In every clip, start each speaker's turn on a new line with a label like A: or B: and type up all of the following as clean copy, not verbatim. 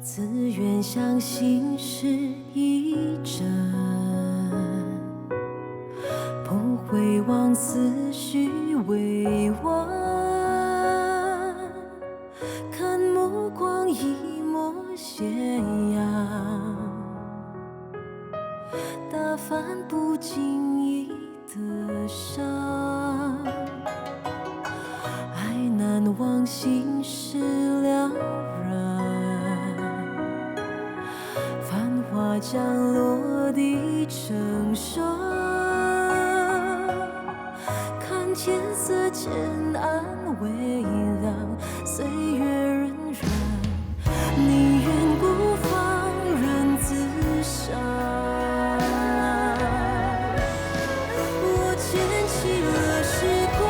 A: 自愿相信是一真，不会枉思绪委婉，看目光一抹斜阳，打翻不经意的伤，爱难忘心事了然，繁华降落地成霜，看天色渐暗微凉，岁月荏苒，宁愿孤芳人自赏。我牵起了时光，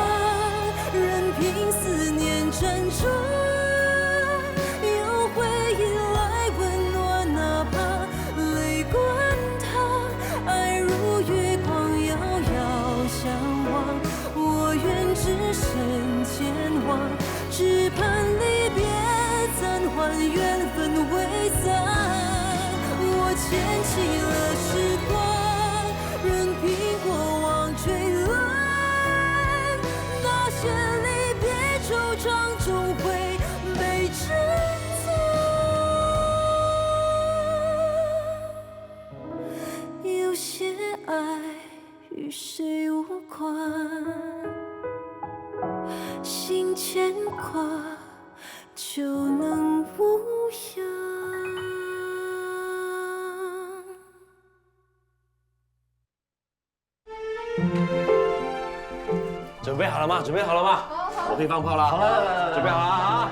A: 任凭思念辗转，有回忆来温暖，哪怕泪滚烫。爱如月光，遥遥相望，我愿只身前往，只盼离别暂缓，缘分未散。我牵起了时光，任凭过往追乱，那些离别惆怅终会被珍藏。有些爱与谁无关，心牵挂就能无恙。
B: 准备好了吗？准备好了吗？我可以放炮了。好了，准备好了啊！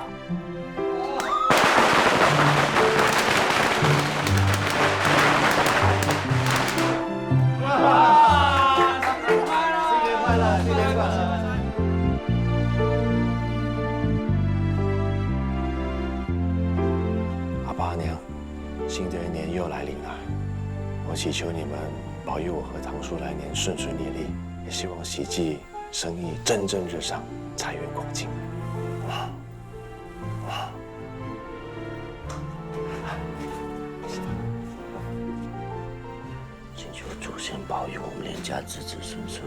B: 哇！新年快乐！新年快乐！新年快乐！阿爸阿娘，新的一年又来临了，我祈求你们保佑我和堂叔来年顺顺利利，也希望喜记生意蒸蒸日上，财源广进。
C: 请求祖先保佑我们连家子子孙孙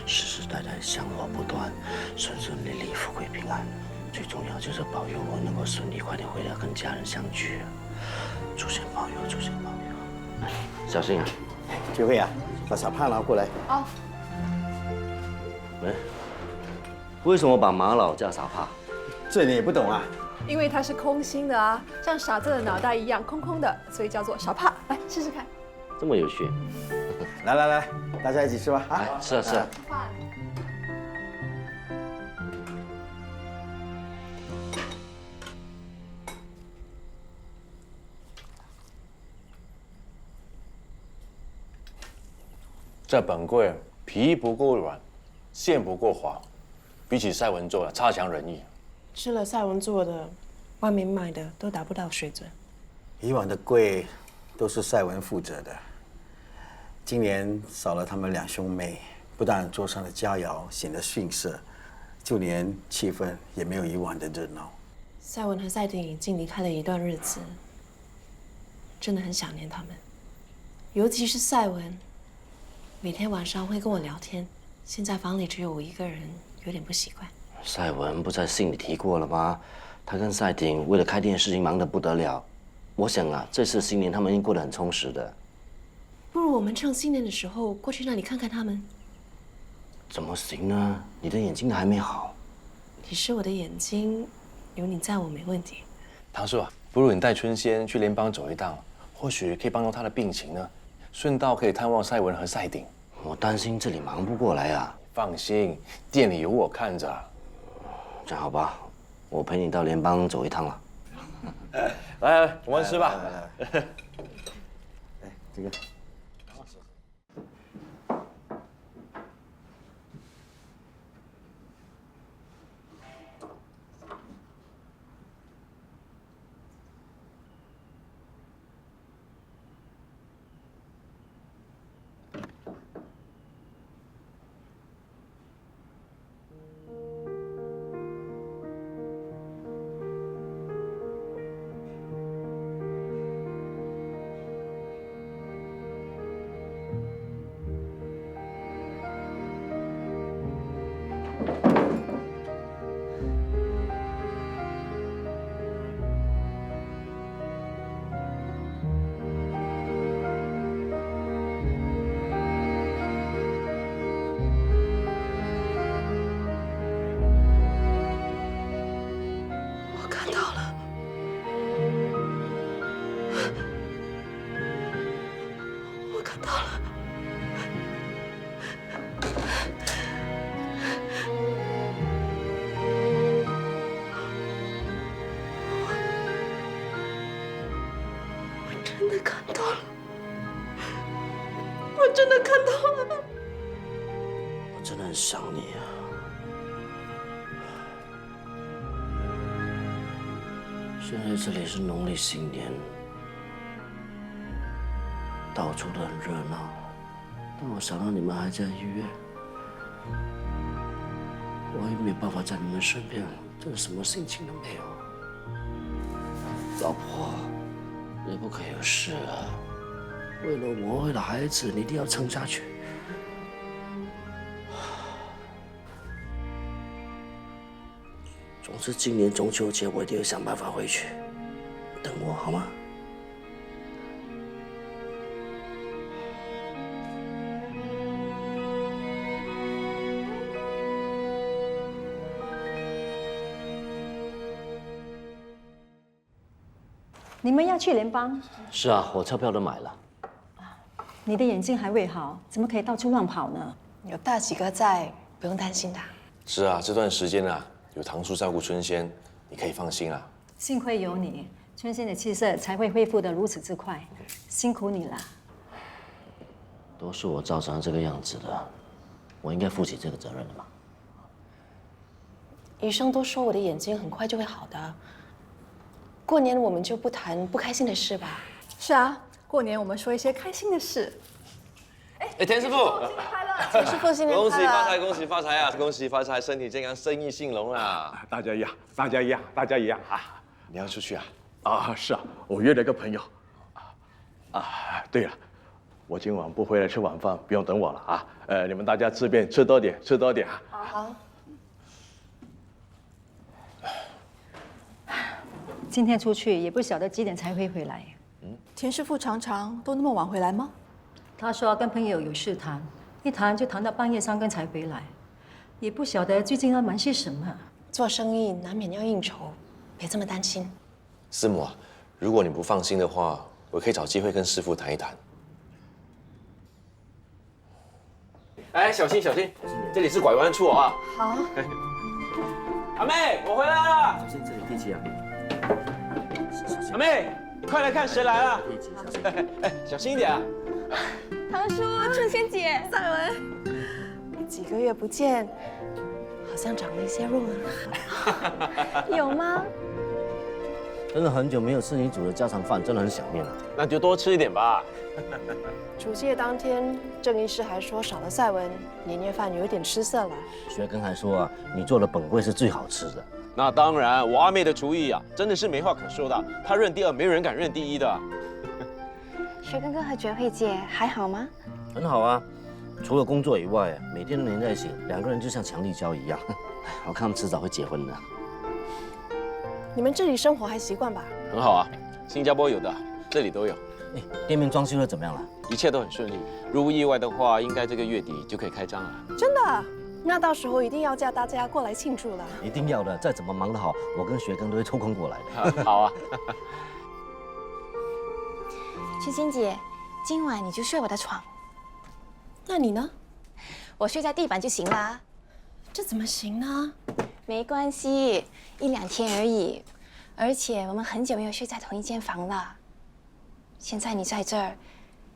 C: 世世代代香火不断，顺顺利利，富贵平安。最重要就是保佑我能够顺利快点回来跟家人相聚。祖先保佑，祖先保佑。哎，小心啊！
D: 聚会啊，把小胖拿过来。
E: 好。
C: 喂，为什么把马老叫傻帕？
D: 这你也不懂啊？
E: 因为它是空心的啊，像傻子的脑袋一样空空的，所以叫做傻帕。来试试看。
C: 这么有趣。
D: 来来来，大家一起吃吧！啊，
C: 来，是啊是啊。
B: 这本柜皮不够软，馅不够滑，比起赛文做的差强人意。
F: 吃了赛文做的，外面买的都达不到水准。
D: 以往的柜都是赛文负责的，今年少了他们两兄妹，不但桌上的佳肴显得逊色，就连气氛也没有以往的热闹。
F: 赛文和赛鼎已经离开了一段日子，真的很想念他们，尤其是赛文，每天晚上会跟我聊天，现在房里只有我一个人，有点不习惯。
C: 赛文不在信里提过了吗？他跟赛鼎为了开店的事情忙得不得了。我想啊，这次新年他们应该过得很充实的。
F: 不如我们趁新年的时候过去那里看看他们。
C: 怎么行呢？你的眼睛还没好。
F: 你是我的眼睛，有你在我没问题。
B: 堂叔啊，不如你带春仙去联邦走一趟，或许可以帮到他的病情呢。顺道可以探望赛文和赛鼎。
C: 我担心这里忙不过来啊。
B: 放心，店里有我看着。
C: 这样好吧，我陪你到联邦走一趟了。
B: 来来，我们吃吧。
D: 来，这个。
F: 的看到了，我真的看到了。
C: 我真的很想你啊。现在这里是农历新年，到处都很热闹，但我想到你们还在医院，我也没办法在你们身边，真的什么心情都没有。老婆，你不可以有事啊！为了我，为了孩子，你一定要撑下去。总之，今年中秋节我一定要想办法回去，等我好吗？
G: 你们要去联邦？
C: 是啊，我车票都买了。
G: 你的眼睛还未好，怎么可以到处乱跑呢？
F: 有大喜哥在，不用担心的。
B: 是啊，这段时间啊，有堂叔照顾春仙，你可以放心啦。
G: 幸亏有你，春仙的气色才会恢复得如此之快，辛苦你了。
C: 都是我造成这个样子的，我应该负起这个责任的嘛。
F: 医生都说我的眼睛很快就会好的。过年我们就不谈不开心的事吧。
E: 是啊，过年我们说一些开心的事。
B: 哎，田师傅，
E: 新年快乐！
F: 田师傅新年快乐！
B: 恭喜发财，恭喜发财啊！恭喜发财，身体健康，生意兴隆啊！
H: 大家一样，大家一样，大家一样啊！
B: 你要出去啊？
H: 啊，是啊，我约了个朋友。对了，我今晚不回来吃晚饭，不用等我了啊。你们大家吃便吃多点，吃多点啊。
F: 好。
G: 今天出去也不晓得几点才会回来。
E: 田师傅常常都那么晚回来吗？
G: 他说跟朋友有事谈，一谈就谈到半夜3更才回来，也不晓得最近要忙些什么。
F: 做生意难免要应酬，别这么担心。
B: 师母啊，如果你不放心的话，我可以找机会跟师傅谈一谈。哎，小心小心，这里是拐弯处啊！
F: 好。
I: 阿妹，我回来了。
C: 小心这里地基啊！
I: 阿妹，快来看谁来了！哎，小心一点啊！
F: 堂叔，春仙姐，赛文，几个月不见，好像长了一些肉呢。有吗？
C: 真的很久没有吃你煮的家常饭，真的很想念了。
I: 那就多吃一点吧。
F: 除夕夜当天，郑医师还说少了赛文，年夜饭有一点吃色了。
C: 学根还说啊，你做的本味是最好吃的。
I: 那当然，我阿妹的厨艺啊，真的是没话可说的。她认第二，没人敢认第一的。
J: 学根哥和觉慧姐还好吗？
C: 很好啊，除了工作以外，每天都黏在一起，两个人就像强力胶一样。我看他们迟早会结婚的。
F: 你们这里生活还习惯吧？
I: 很好啊，新加坡有的，这里都有。
C: 哎，店面装修的怎么样了？
I: 一切都很顺利，如无意外的话，应该这个月底就可以开张了。
F: 真的？那到时候一定要叫大家过来庆祝了。
C: 一定要的，再怎么忙得好，我跟学根都会抽空过来的。
I: 好啊。
J: 春仙姐，今晚你就睡我的床，
F: 那你呢？
J: 我睡在地板就行啦。
F: 这怎么行呢？
J: 没关系，1、2天而已。而且我们很久没有睡在同一间房了。现在你在这儿，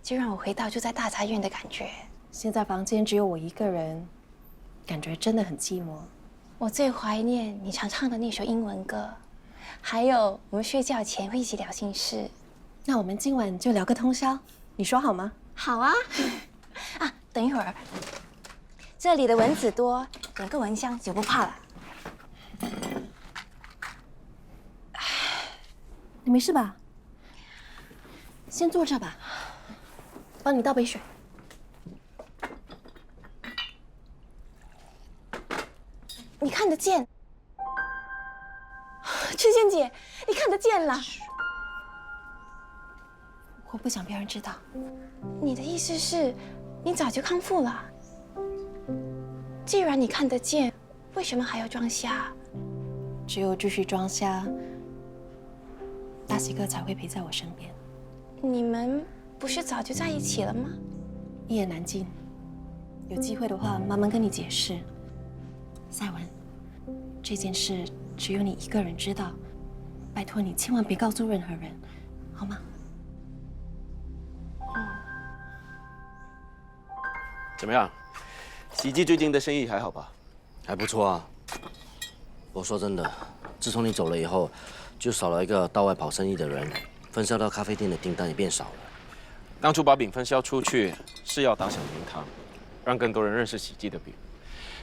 J: 就让我回到住在大杂院的感觉。
F: 现在房间只有我一个人，感觉真的很寂寞。
J: 我最怀念你常唱的那首英文歌，还有我们睡觉前会一起聊心事。
F: 那我们今晚就聊个通宵，你说好吗？
J: 好啊。啊，等一会儿，这里的蚊子多，点个蚊香就不怕了。
F: 你没事吧？先坐这吧，帮你倒杯水。
J: 你看得见？春仙姐，你看得见了？
F: 我不想别人知道。
J: 你的意思是，你早就康复了？既然你看得见，为什么还要装瞎？
F: 只有继续装瞎，大喜哥才会陪在我身边。
J: 你们不是早就在一起了吗？
F: 一言难尽，有机会的话慢慢跟你解释。赛文，这件事只有你一个人知道，拜托你千万别告诉任何人，好吗？
I: 怎么样？喜记最近的生意还好吧？
C: 还不错啊。我说真的，自从你走了以后，就少了一个到外跑生意的人，分销到咖啡店的订单也变少了。
I: 当初把饼分销出去是要打响名堂，让更多人认识喜记的饼。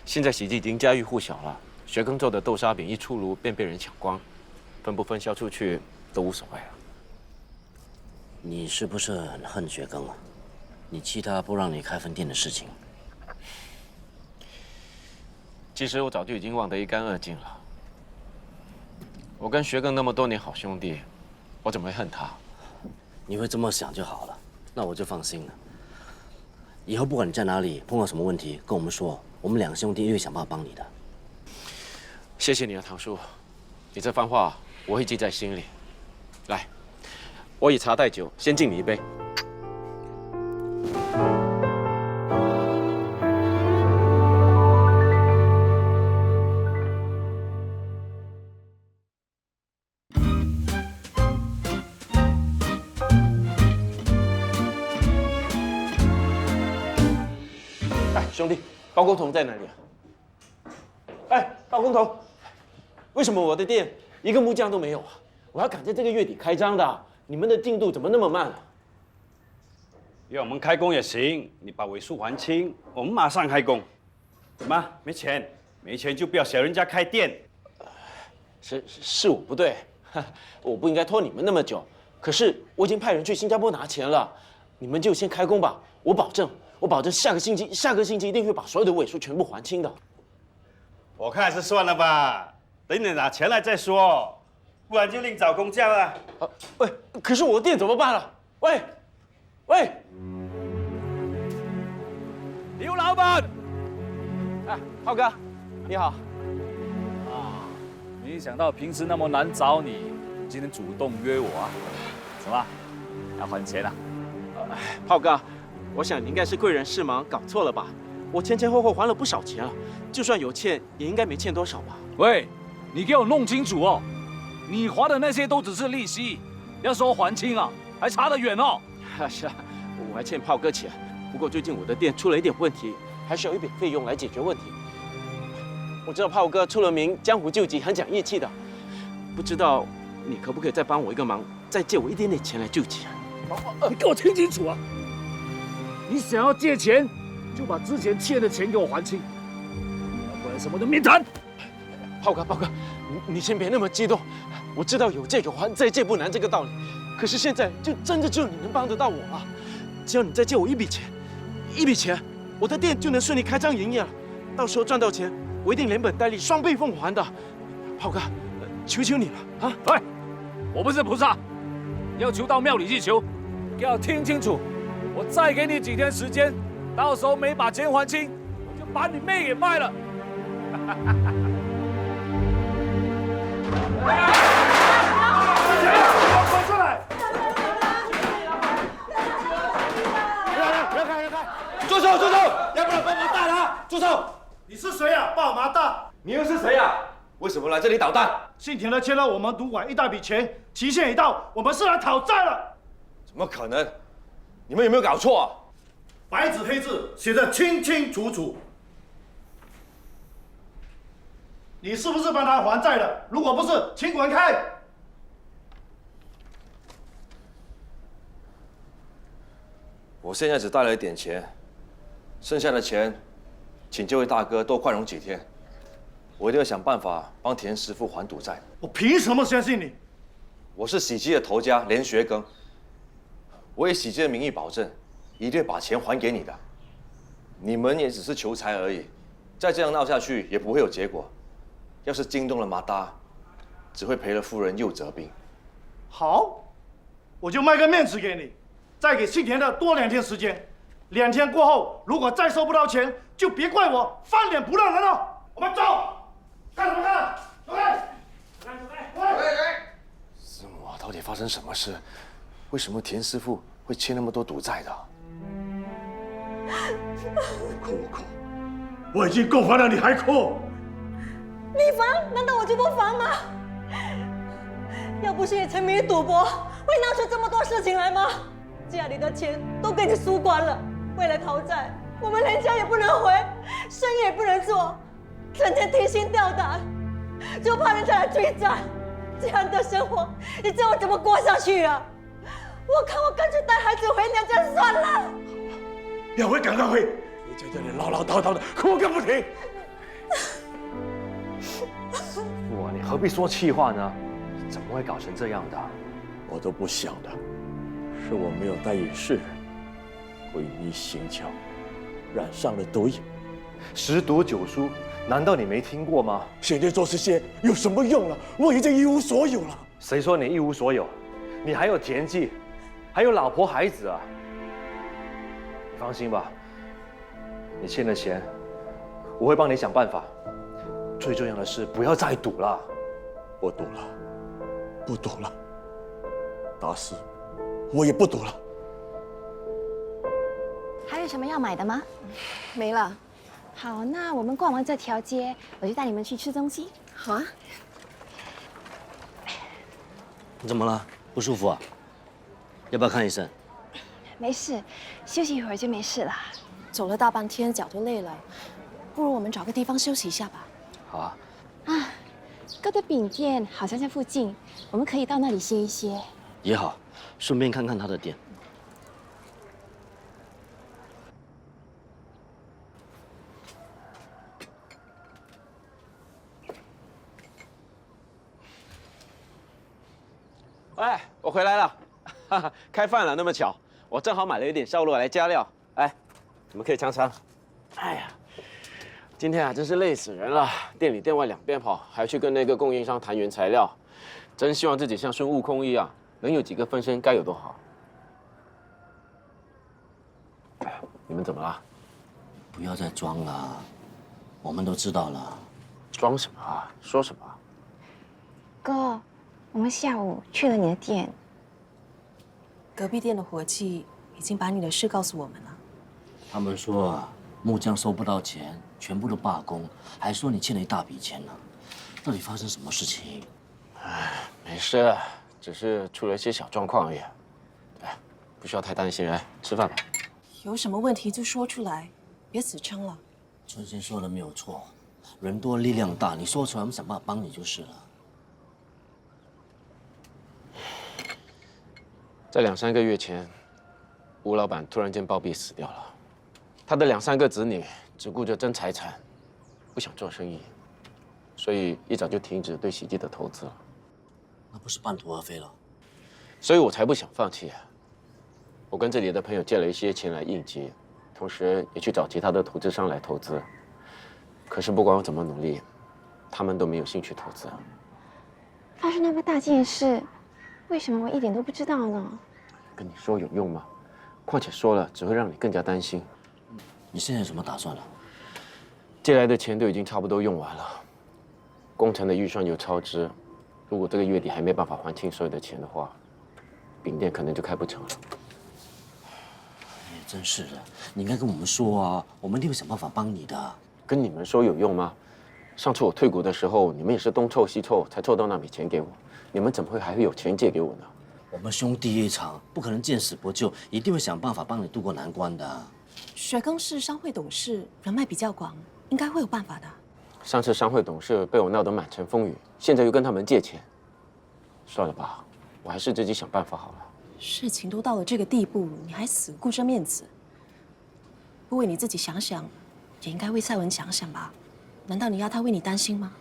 I: 现在喜记已经家喻户晓了，学耕做的豆沙饼一出炉便被人抢光，分不分销出去都无所谓了。
C: 你是不是很恨学耕啊？你气他不让你开分店的事情。
I: 其实我早就已经忘得一干二净了。我跟学耕那么多年好兄弟，我怎么会恨他？
C: 你会这么想就好了，那我就放心了。以后不管你在哪里碰到什么问题，跟我们说，我们两兄弟一定会想办法帮你的。
I: 谢谢你啊，堂叔，你这番话我会记在心里。来，我以茶代酒，先敬你一杯。兄弟，包工头在哪里啊？哎，包工头，为什么我的店一个木匠都没有啊？我要赶在这个月底开张的，你们的进度怎么那么慢啊？
K: 要我们开工也行，你把尾数还清，我们马上开工。怎么没钱？没钱就不要小人家开店。
I: 是我不对，我不应该拖你们那么久。可是我已经派人去新加坡拿钱了，你们就先开工吧，我保证下个星期一定会把所有的尾数全部还清的。
K: 我看还是算了吧，等你拿钱来再说，不然就另找工匠了。
I: 喂，可是我的店怎么办了？喂，
K: 刘老板，
I: 哎，浩哥，你好。
L: 啊，没想到平时那么难找你，今天主动约我啊？怎么要还钱啊？
I: 浩哥，我想你应该是贵人事忙，搞错了吧？我前后还了不少钱了，就算有欠，也应该没欠多少吧？
L: 喂，你给我弄清楚哦，你还的那些都只是利息，要说还清啊，还差得远哦。
I: 是啊，我还欠炮哥钱，不过最近我的店出了一点问题，还需要一笔费用来解决问题。我知道炮哥出了名，江湖救急，很讲义气的，不知道你可不可以再帮我一个忙，再借我一点点钱来救急啊？
L: 你给我听清楚啊！你想要借钱，就把之前欠的钱给我还清，要不然什么都免谈。
I: 炮哥，你先别那么激动，我知道有借有还，再借不难这个道理。可是现在就真的只有你能帮得到我了。只要你再借我一笔钱，我的店就能顺利开张营业了。到时候赚到钱，我一定连本带利双倍奉还的。炮哥，求求你了啊！
L: 喂，我不是菩萨，要求到庙里去求。给我听清楚，我再给你几天时间，到时候没把钱还清，我就把你妹给卖了。
K: 滚出来！让开！住手！要不然帮忙大他！住手！你是谁啊？帮忙大！
I: 你又是谁啊？为什么来这里捣蛋？
K: 姓田的欠了我们赌馆一大笔钱，期限一到，我们是来讨债了。
B: 怎么可能？你们有没有搞错啊？
K: 白纸黑字写得清清楚楚。你是不是帮他还债的？如果不是，请滚开！
B: 我现在只带了一点钱，剩下的钱，请这位大哥多宽容几天。我一定要想办法帮田师傅还赌债。
K: 我凭什么相信你？
B: 我是喜记的头家连学耕，我以喜记的名义保证，一定会把钱还给你的。你们也只是求财而已，再这样闹下去也不会有结果。要是惊动了马达，只会赔了夫人又折兵。
K: 好，我就卖个面子给你，再给姓田的多2天时间。2天过后，如果再收不到钱，就别怪我翻脸不认人了。我们走，干什么干？走开！
B: 师母啊，到底发生什么事？为什么田师傅会欠那么多赌债的？
K: 哭！我已经够烦了，你还哭？
A: 你防？难道我就不防吗？要不是你沉迷于赌博，会闹出这么多事情来吗？家里的钱都给你输光了，为了讨债，
M: 我们连家也不能回，生意也不能做，整天提心吊胆，就怕人家来追债。这样的生活，你叫我怎么过下去啊？我看我干脆带孩子回娘家算了。
H: 要回赶快回！你在这里唠唠叨叨的，哭个不停。
B: 父啊，你何必说气话呢？怎么会搞成这样的？
H: 我都不晓得，是我没有带引世人，鬼迷心窍，染上了毒瘾。
B: 十赌九输，难道你没听过吗？
H: 现在做这些有什么用了？我已经一无所有了。
B: 谁说你一无所有？你还有田忌，还有老婆孩子啊！你放心吧，你欠的钱，我会帮你想办法。最重要的是，不要再赌了。
H: 不赌了，不赌了，打死我也不赌了。
J: 还有什么要买的吗？
E: 没了。
J: 好，那我们逛完这条街，我就带你们去吃东西。
E: 好啊。
C: 你怎么了？不舒服啊？要不要看医生？
J: 没事，休息一会儿就没事了。
F: 走了大半天，脚都累了，不如我们找个地方休息一下吧。
C: 好啊。
J: 啊，哥的饼店好像在附近，我们可以到那里歇一歇。
C: 也好，顺便看看他的店。
I: 哎，我回来了，哈哈，开饭了，那么巧，我正好买了一点烧肉来加料。哎，你们可以尝尝。哎呀，今天啊，真是累死人了，店里店外两边跑，还去跟那个供应商谈原材料，真希望自己像孙悟空一样，能有几个分身该有多好。你们怎么了？
C: 不要再装了，我们都知道了。
I: 装什么啊？说什么？
J: 哥，我们下午去了你的店，
F: 隔壁店的伙计已经把你的事告诉我们了。
C: 他们说啊，木匠收不到钱，全部都罢工，还说你欠了一大笔钱呢。到底发生什么事情？
I: 哎，没事，只是出了一些小状况而已。哎，不需要太担心。来，吃饭吧。
F: 有什么问题就说出来，别死撑了。
C: 春仙说的没有错，人多力量大，你说出来，我们想办法帮你就是了。
I: 在2、3个月前，吴老板突然间暴毙死掉了。他的2、3个子女只顾着争财产，不想做生意，所以一早就停止对洗剂的投资了。
C: 那不是半途而废了？
I: 所以我才不想放弃。我跟这里的朋友借了一些钱来应急，同时也去找其他的投资商来投资。可是不管我怎么努力，他们都没有兴趣投资。
J: 发生那么大件事，为什么我一点都不知道呢？
I: 跟你说有用吗？况且说了只会让你更加担心。
C: 你现在有什么打算了？
I: 借来的钱都已经差不多用完了，工程的预算又超支。如果这个月底还没办法还清所有的钱的话，饼店可能就开不成了。
C: 哎，真是的，你应该跟我们说啊，我们一定会想办法帮你的。
I: 跟你们说有用吗？上次我退股的时候，你们也是东凑西凑才凑到那笔钱给我，你们怎么会还会有钱借给我呢？
C: 我们兄弟一场，不可能见死不救，一定会想办法帮你渡过难关的。
F: 雪庚是商会董事，人脉比较广，应该会有办法的。
I: 上次商会董事被我闹得满城风雨，现在又跟他们借钱，算了吧，我还是自己想办法好了。
F: 事情都到了这个地步，你还死顾着面子，不为你自己想想，也应该为赛文想想吧？难道你要他为你担心吗？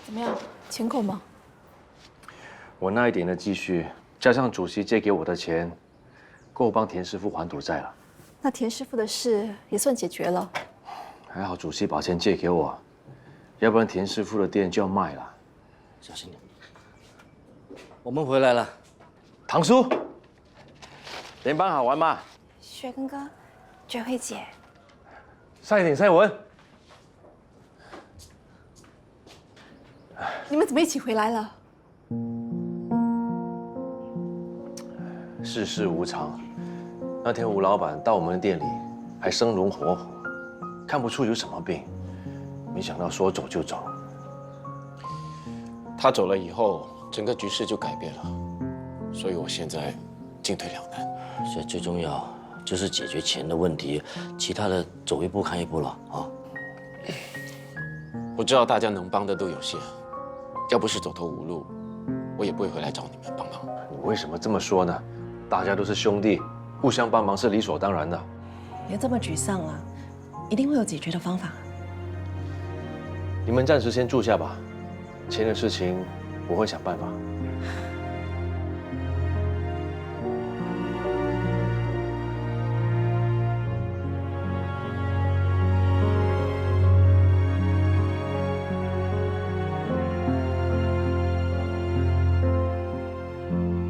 E: 怎么样，钱够吗？
B: 我那一点的积蓄，加上主席借给我的钱，够帮田师傅还赌债了。
E: 那田师傅的事也算解决了。
B: 还好主席把钱借给我，要不然田师傅的店就要卖了。
C: 小心点。我们回来了。
B: 唐叔，联邦好玩吗？
J: 雪庚哥，觉慧姐，
B: 赛点赛文。
E: 你们怎么一起回来了？
B: 世事无常。那天吴老板到我们店里，还生龙活虎，看不出有什么病，没想到说走就走。
I: 他走了以后，整个局势就改变了，所以我现在进退两难。
C: 现在最重要就是解决钱的问题，其他的走一步看一步了啊。
I: 我知道大家能帮的都有限，要不是走投无路，我也不会回来找你们帮忙。
B: 你为什么这么说呢？大家都是兄弟，互相帮忙是理所当然的。
F: 别这么沮丧了，一定会有解决的方法。
B: 你们暂时先住下吧，钱的事情我会想办法。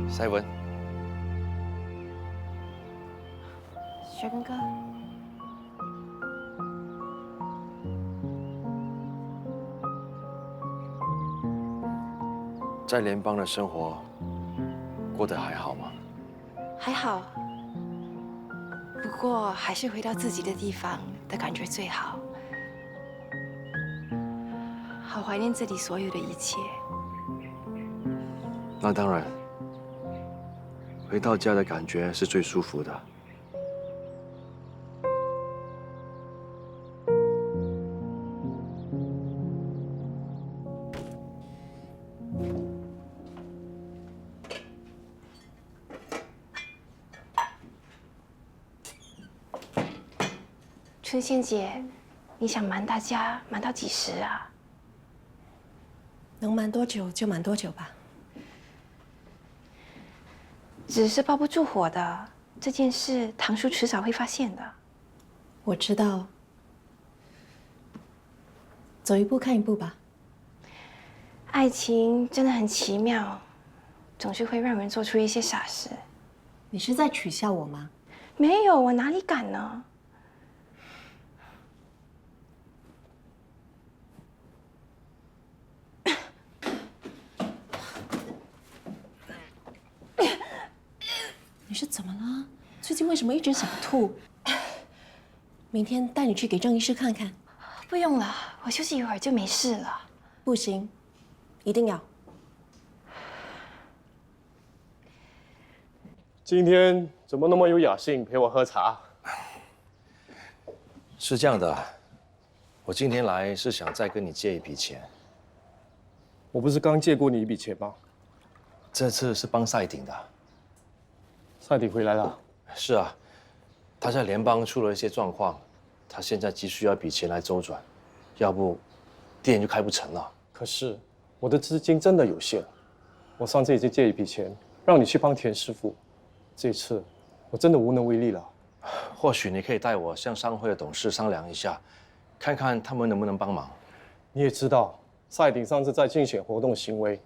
B: 赛文，
J: 雪根哥，
B: 在联邦的生活过得还好吗？
J: 还好，不过还是回到自己的地方的感觉最好。好怀念这里所有的一切。
B: 那当然，回到家的感觉是最舒服的。
J: 春仙姐，你想瞒大家瞒到几时啊？
F: 能瞒多久就瞒多久吧。
J: 纸是包不住火的，这件事堂叔迟早会发现的。
F: 我知道，走一步看一步吧。
J: 爱情真的很奇妙，总是会让人做出一些傻事。
F: 你是在取笑我吗？
J: 没有，我哪里敢呢？
F: 你是怎么了？最近为什么一直想吐？明天带你去给郑医师看看。
J: 不用了，我休息一会儿就没事了。
F: 不行，一定要。
H: 今天怎么那么有雅兴陪我喝茶？
B: 是这样的，我今天来是想再跟你借一笔钱。
H: 我不是刚借过你一笔钱吗？
B: 这次是帮赛鼎的。
H: 赛鼎回来了？
B: 是啊，他在联邦出了一些状况，他现在急需要一笔钱来周转，要不店就开不成了。
H: 可是我的资金真的有限，我上次已经借一笔钱让你去帮田师傅，这次我真的无能为力了。
B: 或许你可以带我向商会的董事商量一下，看看他们能不能帮忙。
H: 你也知道，赛鼎上次在竞选活动行为，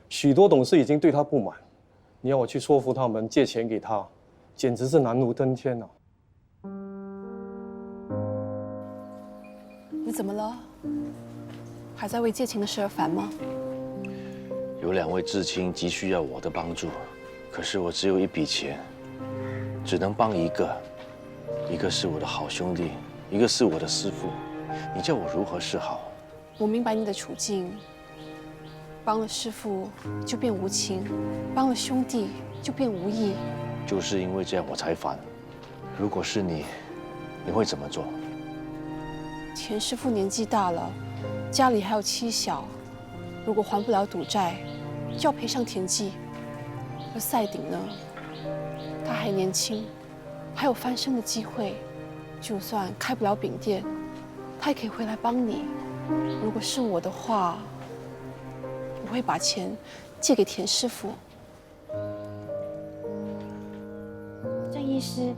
H: 许多董事已经对他不满。你要我去说服他们借钱给他，简直是难如登天啊！
E: 你怎么了？还在为借钱的事而烦吗？
B: 有2位至亲急需要我的帮助，可是我只有一笔钱，只能帮一个。一个是我的好兄弟，一个是我的师父，你叫我如何是好？
E: 我明白你的处境。帮了师父就变无情，帮了兄弟就变无义。
B: 就是因为这样我才烦。如果是你，你会怎么做？
E: 田师父年纪大了，家里还有妻小，如果还不了赌债，就要赔上田忌。而赛鼎呢，他还年轻，还有翻身的机会，就算开不了饼店，他也可以回来帮你。如果是我的话，我会把钱借给田师傅。
J: 郑医师，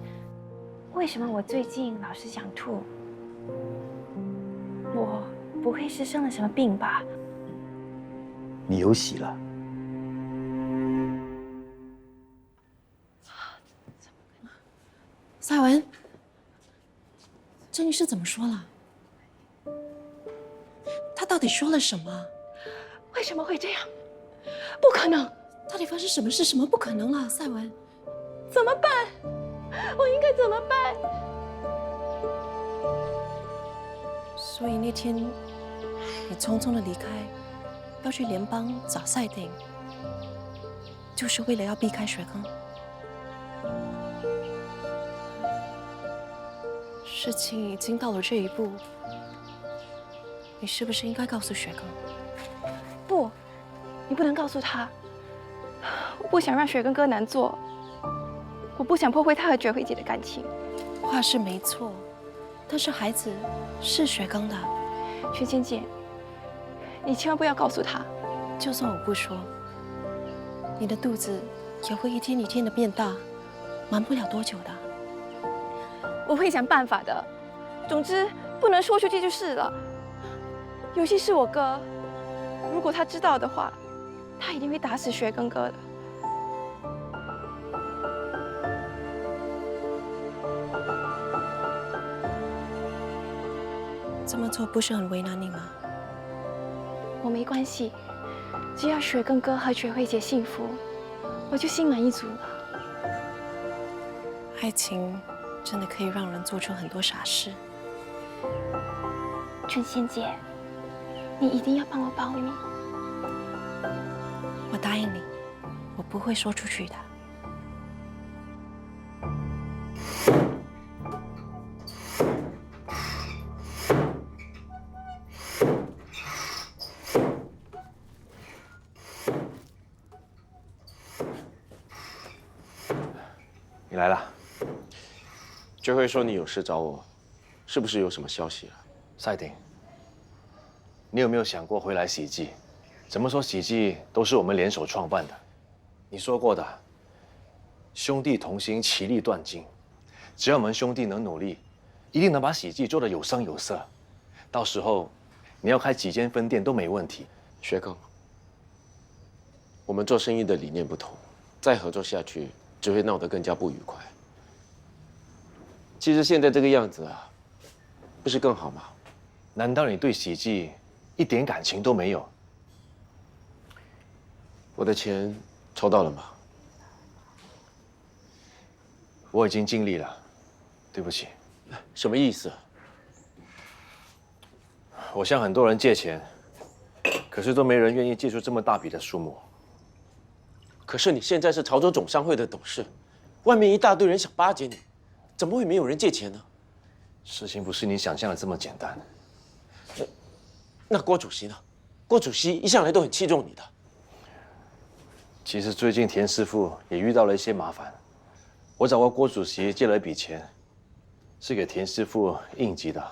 J: 为什么我最近老是想吐？我不会是生了什么病吧？
D: 你有喜了。
F: 赛文，郑医师怎么说了？他到底说了什么？
J: 为什么会这样？不可能！
F: 到底发生什么事？什么不可能了？赛文，
E: 怎么办？我应该怎么办？所以那天你匆匆的离开，要去联邦找赛丁，就是为了要避开雪庚。事情已经到了这一步，你是不是应该告诉雪庚？
J: 不，你不能告诉他。我不想让雪庚哥难做，我不想破坏他和觉慧姐的感情。
E: 话是没错，但是孩子是雪庚的。
J: 雪芊姐，你千万不要告诉他。
E: 就算我不说，你的肚子也会一天一天的变大，瞒不了多久的。
J: 我会想办法的。总之，不能说出去就是了。尤其是我哥，如果他知道的话，他一定会打死雪庚哥的。
E: 这么做不是很为难你吗？
J: 我没关系，只要雪庚哥和觉慧姐幸福，我就心满意足了。
E: 爱情真的可以让人做出很多傻事。
J: 春仙姐，你一定要帮我保密。
E: 我答应你，我不会说出去的。
B: 你来了。
I: 觉慧说你有事找我，是不是有什么消息啊？
B: 赛丁，你有没有想过回来喜记？怎么说喜记都是我们联手创办的，你说过的，兄弟同心，其利断金。只要我们兄弟能努力，一定能把喜记做得有声有色。到时候你要开几间分店都没问题。
I: 雪庚，我们做生意的理念不同，再合作下去只会闹得更加不愉快。其实现在这个样子啊，不是更好吗？
B: 难道你对喜记一点感情都没有？
I: 我的钱筹到了吗？
B: 我已经尽力了，对不起。
I: 什么意思？
B: 我向很多人借钱，可是都没人愿意借出这么大笔的数目。
I: 可是你现在是潮州总商会的董事，外面一大堆人想巴结你，怎么会没有人借钱呢？
B: 事情不是你想象的这么简单。
I: 那郭主席呢？郭主席一向来都很器重你的。
B: 其实最近田师傅也遇到了一些麻烦，我找过郭主席借了一笔钱，是给田师傅应急的。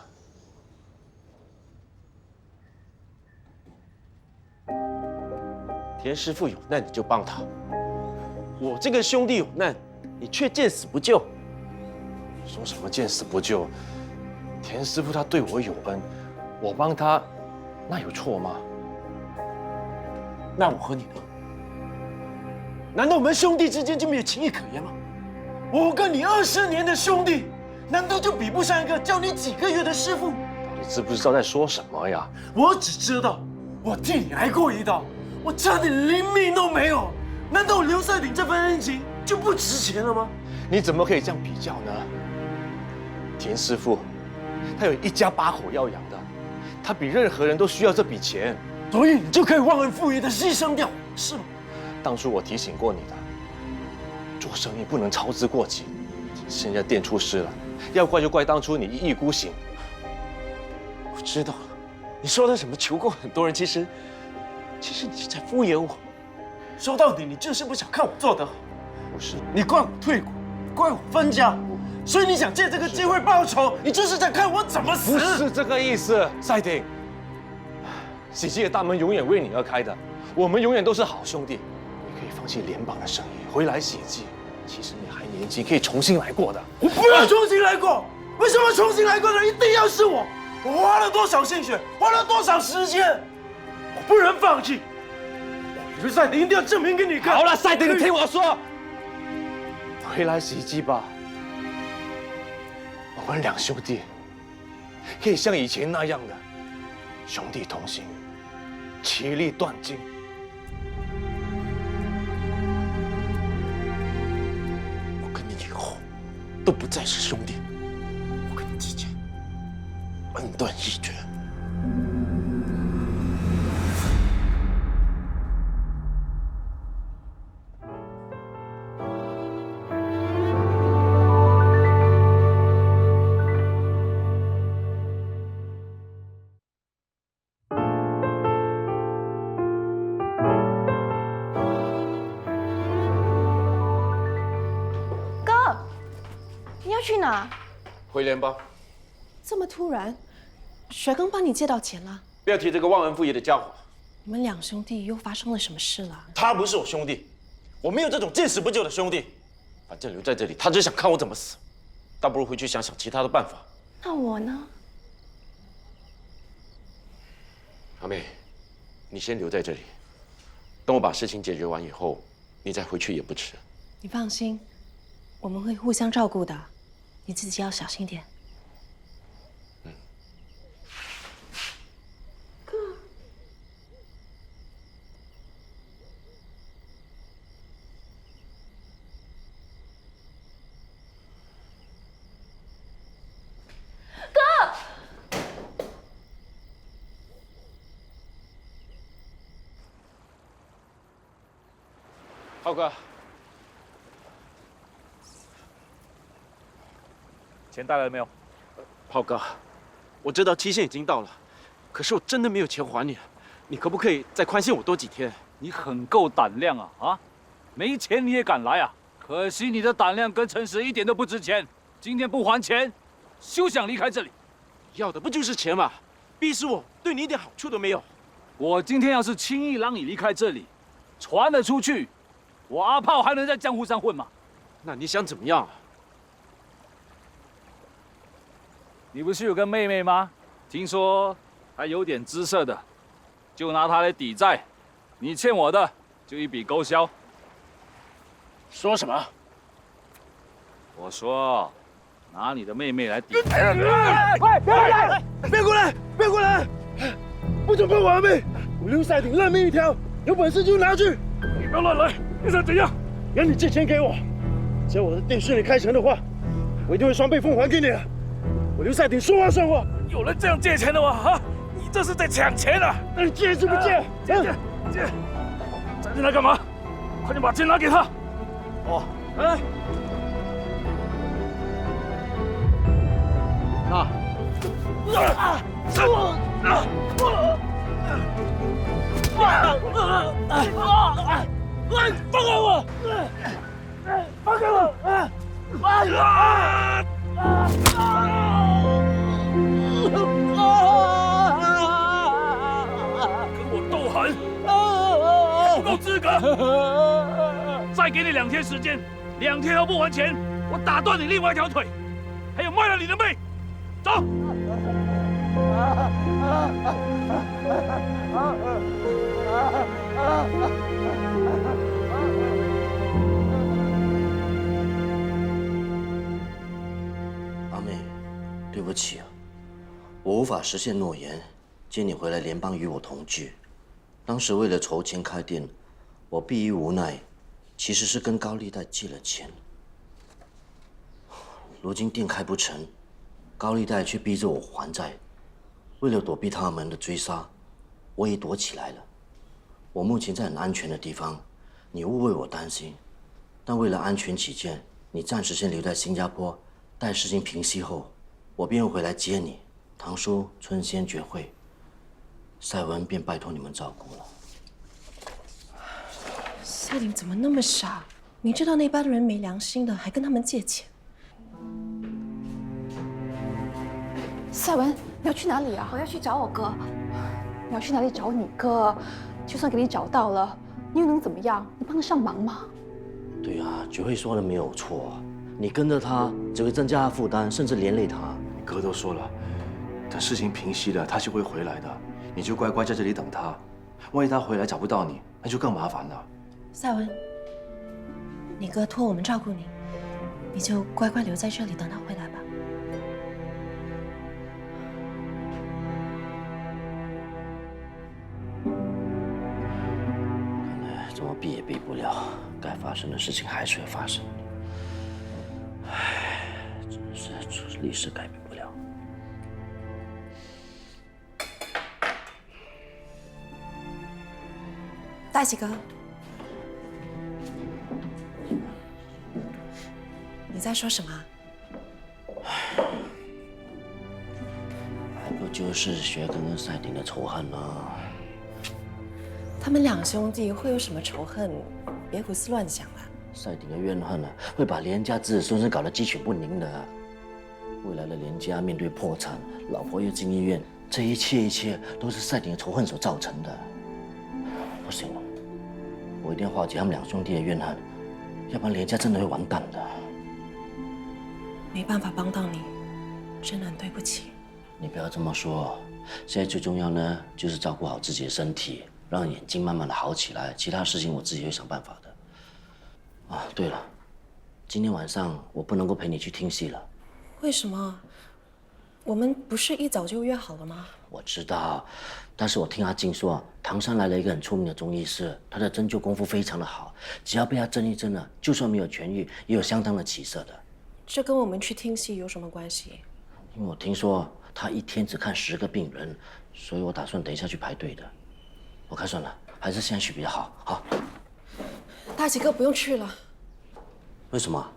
I: 田师傅有难你就帮他，我这个兄弟有难，你却见死不救。
B: 说什么见死不救？田师傅他对我有恩，我帮他，那有错吗？
I: 那我和你呢？难道我们兄弟之间就没有情义可言吗？我跟你20年的兄弟，难道就比不上一个教你几个月的师傅？
B: 你知不知道在说什么呀？
I: 我只知道，我替你挨过一刀，我差点连命都没有。难道刘赛鼎这份恩情就不值钱了吗？
B: 你怎么可以这样比较呢？田师傅，他有一家8口要养的，他比任何人都需要这笔钱，
I: 所以你就可以忘恩负义的牺牲掉，是吗？
B: 当初我提醒过你的，做生意不能操之过急。现在店出事了，要怪就怪当初你一意孤行。
I: 我知道了，你说的什么求过很多人，其实你是在敷衍我。说到底，你就是不想看我做得好。
B: 不是，
I: 你怪我退股，怪我分家，所以你想借这个机会报仇，你就是在看我怎么死。
B: 不是这个意思，赛丁。喜记的大门永远为你而开的，我们永远都是好兄弟。你可以放弃联邦的生意，回来喜记。其实你还年轻，可以重新来过的。
I: 我不要重新来过，为什么重新来过的一定要是我？我花了多少心血，花了多少时间，我不能放弃。我刘赛鼎一定要证明给你看。
B: 好了，赛丁，你听我说，回来喜记吧。我们两兄弟可以像以前那样的兄弟同心，其利断金。
I: 我都不再是兄弟，我跟你之间恩断义绝。
J: 去哪？
I: 回联邦。
F: 这么突然，谁刚帮你借到钱了？
I: 不要提这个忘恩负义的家伙。
F: 你们两兄弟又发生了什么事了？
I: 他不是我兄弟，我没有这种见死不救的兄弟。反正留在这里，他只想看我怎么死，倒不如回去想想其他的办法。
J: 那我呢？
I: 阿妹，你先留在这里，等我把事情解决完以后，你再回去也不迟。
F: 你放心，我们会互相照顾的。你自己要小心点。
J: 哥，
I: 浩哥。
L: 钱带来了没有？
I: 炮哥，我知道期限已经到了，可是我真的没有钱还你，你可不可以再宽限我多几天？
L: 你很够胆量啊！啊，没钱你也敢来啊？可惜你的胆量跟诚实一点都不值钱。今天不还钱，休想离开这里。
I: 要的不就是钱吗？逼死我，对你一点好处都没有。
L: 我今天要是轻易让你离开这里，传了出去，我阿炮还能在江湖上混吗？
I: 那你想怎么样啊？
L: 你不是有个妹妹吗？听说还有点姿色的，就拿她来抵债。你欠我的就一笔勾销。
I: 说什么？
L: 我说，拿你的妹妹来抵
K: 喂，
L: 债。
K: 别过来！别过来！别过来！不准碰我阿妹！我刘赛鼎烂命一条，有本事就拿去！
L: 你不要乱来！你想怎样？
K: 让你借钱给我，只要我的店顺利开成的话，我一定会双倍奉还给你的。我刘赛鼎说话算话。
L: 有人这样借钱的吗？啊，你这是在抢钱啊！
K: 那你借是不借？
L: 借！站在那干嘛？快点把钱拿给他！
K: 哦，来。放开我！放开我！
L: 跟我斗狠，还不够资格！再给你2天时间，2天后不还钱，我打断你另外一条腿，还有卖了你的妹！走！
C: 阿妹，对不起啊，我无法实现诺言，接你回来联邦与我同居。当时为了筹钱开店，我逼于无奈，其实是跟高利贷借了钱。如今店开不成，高利贷却逼着我还债。为了躲避他们的追杀，我也躲起来了。我目前在很安全的地方，你勿为我担心。但为了安全起见，你暂时先留在新加坡，待事情平息后，我便会回来接你。堂叔春仙绝会，赛文便拜托你们照顾了。
F: 赛鼎怎么那么傻？明知道那帮人没良心的，还跟他们借钱。
E: 赛文，你要去哪里啊？
J: 我要去找我哥。
E: 你要去哪里找你哥？就算给你找到了，你又能怎么样？你帮得上忙吗？
C: 对啊，绝慧说的没有错，你跟着他只会增加他负担，甚至连累他。
B: 你哥都说了，等事情平息了，他就会回来的。你就乖乖在这里等他，万一他回来找不到你，那就更麻烦了。
F: 赛文，你哥托我们照顾你，你就乖乖留在这里等他回来吧。
C: 怎么避也避不了，该发生的事情还是会发生。唉。历史改变不了。
F: 大喜哥，你在说什么？
C: 还不就是学根跟赛鼎的仇恨呢？
F: 他们两兄弟会有什么仇恨？别胡思乱想了。
C: 赛鼎的怨恨会把连家子子孙孙搞得鸡犬不宁的。未来的连家面对破产，老婆又进医院，这一切都是赛鼎的仇恨所造成的。不行了，我一定要化解他们两兄弟的怨恨，要不然连家真的会完蛋的。
F: 没办法帮到你，真的很对不起。
C: 你不要这么说，现在最重要呢，就是照顾好自己的身体，让眼睛慢慢的好起来，其他事情我自己会想办法的。啊，对了，今天晚上我不能够陪你去听戏了。
F: 为什么？我们不是一早就约好了吗？
C: 我知道，但是我听阿静说，唐山来了一个很出名的中医师，他的针灸功夫非常的好，只要被他针一针呢，就算没有痊愈，也有相当的起色的。
F: 这跟我们去听戏有什么关系？
C: 因为我听说他一天只看10个病人，所以我打算等一下去排队的。我看算了，还是现在去比较好。好，
F: 大喜哥不用去了。
C: 为什么？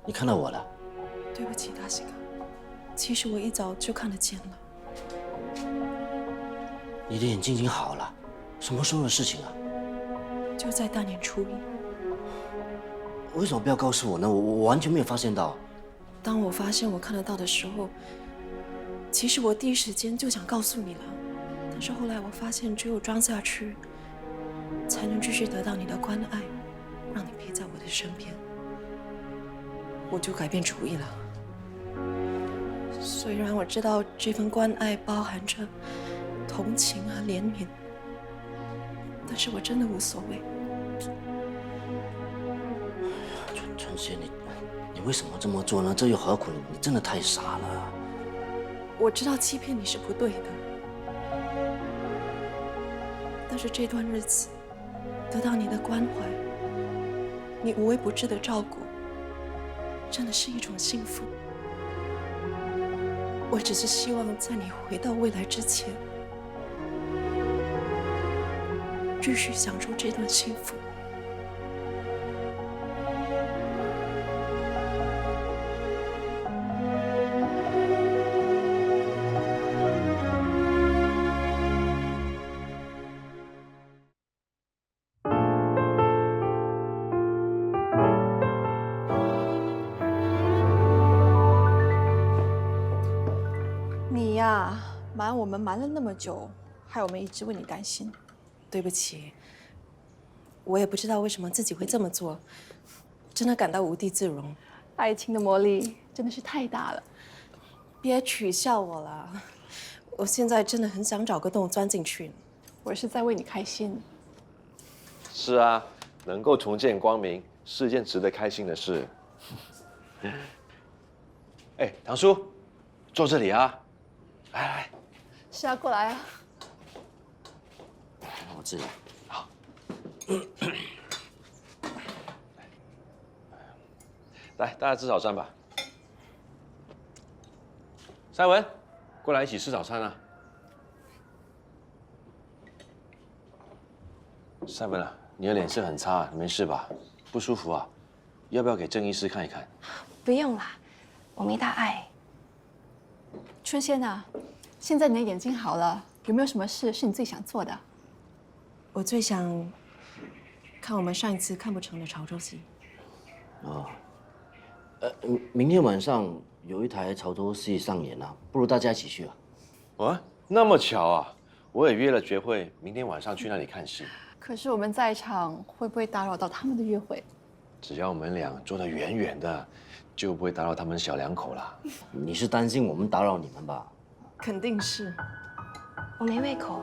C: 你看到我了？
F: 对不起，大喜哥，其实我一早就看得见了。
C: 你的眼睛已经好了，什么时候的事情啊？
F: 就在大年初一。
C: 为什么不要告诉我呢？我完全没有发现到。
F: 当我发现我看得到的时候，其实我第一时间就想告诉你了，但是后来我发现只有装下去，才能继续得到你的关爱，让你陪在我的身边。我就改变主意了。虽然我知道这份关爱包含着同情啊、怜悯，但是我真的无所谓。
C: 春仙，你为什么这么做呢？这又何苦？你真的太傻了。
F: 我知道欺骗你是不对的，但是这段日子得到你的关怀，你无微不至的照顾，真的是一种幸福。我只是希望在你回到未来之前，继续享受这段幸福。
E: 你呀，瞒我们瞒了那么久，害我们一直为你担心。
F: 对不起，我也不知道为什么自己会这么做，真的感到无地自容。
E: 爱情的魔力真的是太大了。
F: 别取笑我了，我现在真的很想找个洞钻进去。
E: 我是在为你开心。
B: 是啊，能够重见光明是一件值得开心的事。哎，唐叔，坐这里啊。来，
E: 是啊，过来啊。
C: 我自己来。
B: 好。来，大家吃早餐吧。赛文，过来一起吃早餐啊。赛文啊，你的脸色很差，没事吧？不舒服啊？要不要给郑医师看一看？
J: 不用啦，我没大碍。
E: 春仙啊，现在你的眼睛好了，有没有什么事是你最想做的？
F: 我最想看我们上一次看不成的潮州戏。
C: 哦，明天晚上有一台潮州戏上演啊，不如大家一起去啊。
B: 啊，那么巧啊！我也约了绝慧，明天晚上去那里看戏。
E: 可是我们在场，会不会打扰到他们的约会？
B: 只要我们俩坐得远远的，就不会打扰他们小两口啦。
C: 你是担心我们打扰你们吧？
F: 肯定是。
J: 我没胃口，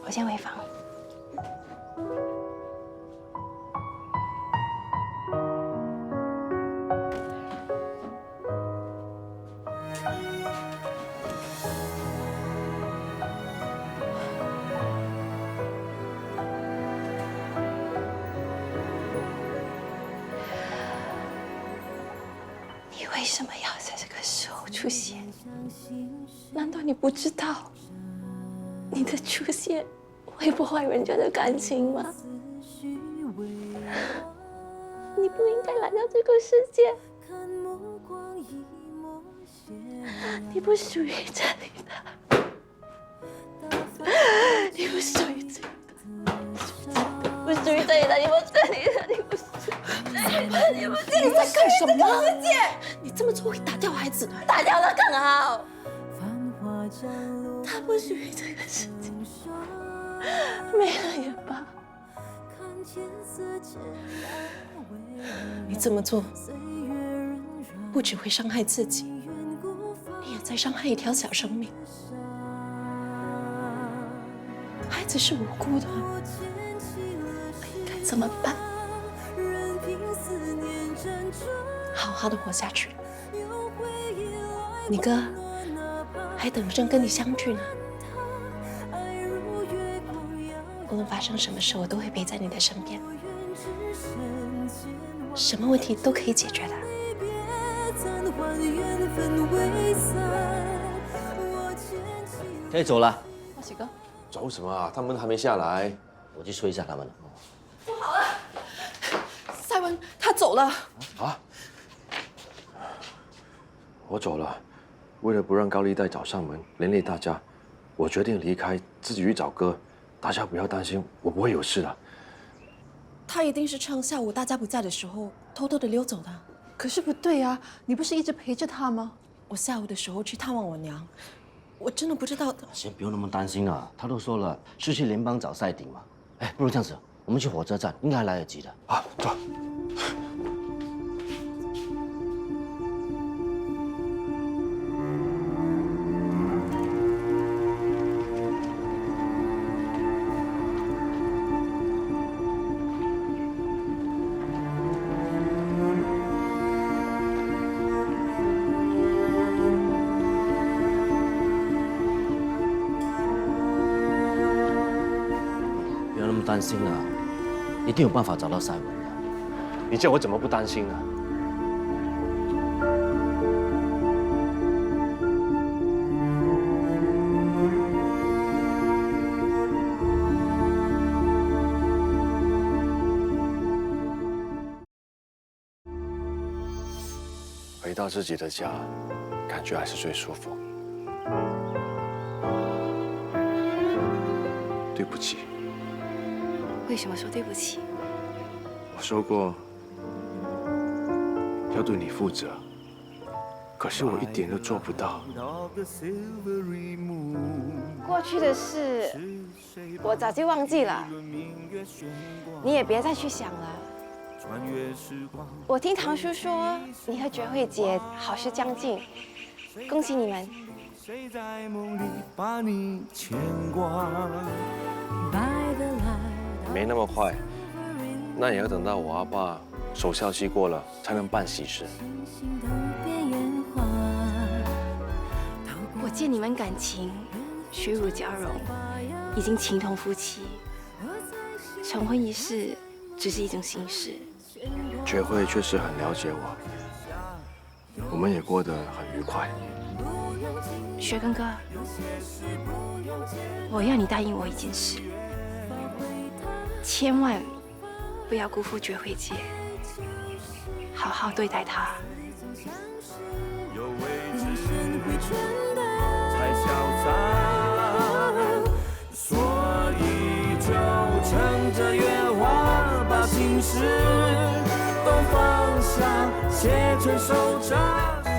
J: 我先回房。你为什么要在这个时候出现？难道你不知道你的出现会破坏人家的感情吗？你不应该来到这个世界，你不属于这里的，你不属于这里的，不属于这里的，你不属于这里的，你不属于这里的，你不属于
E: 你在干什么？你这么做会打掉孩子的。
J: 打掉了更好。他不属于这个世界，没了也罢。
E: 你这么做，不只会伤害自己，你也在伤害一条小生命。孩子是无辜的，应该怎么办？好好的活下去。你哥还等着跟你相聚呢。无论发生什么事，我都会陪在你的身边。什么问题都可以解决的。
C: 可以走了。
E: 大喜哥，
B: 走什么啊？他们还没下来，
C: 我去催一下他们。
E: 不好了，赛文他走了。
B: 啊？我走了，为了不让高利贷找上门，连累大家，我决定离开，自己去找哥。大家不要担心，我不会有事的。
E: 他一定是趁下午大家不在的时候偷偷的溜走的。可是不对啊，你不是一直陪着他吗？我下午的时候去探望我娘，我真的不知道。
C: 先不用那么担心了，他都说了是去联邦找赛鼎嘛。哎，不如这样子，我们去火车站，应该还来得及的。
B: 啊，走。
C: 担心了，一定有办法找到赛文的。
B: 你叫我怎么不担心呢？回到自己的家，感觉还是最舒服。对不起。
J: 为什么说对不起？
B: 我说过要对你负责，可是我一点都做不到。
J: 过去的事我早就忘记了，你也别再去想了。我听唐叔说你和觉慧姐好事将近，恭喜你们。
B: 没那么快，那也要等到我阿爸守孝期过了，才能办喜事。
J: 我见你们感情水乳交融，已经情同夫妻，成婚一事只是一种形式。
B: 觉慧确实很了解我，我们也过得很愉快。
J: 学根哥，我要你答应我一件事。千万不要辜负觉慧姐，好好对待她。
A: 太潇洒，所以就趁着月华，把心事都放下，写成手札。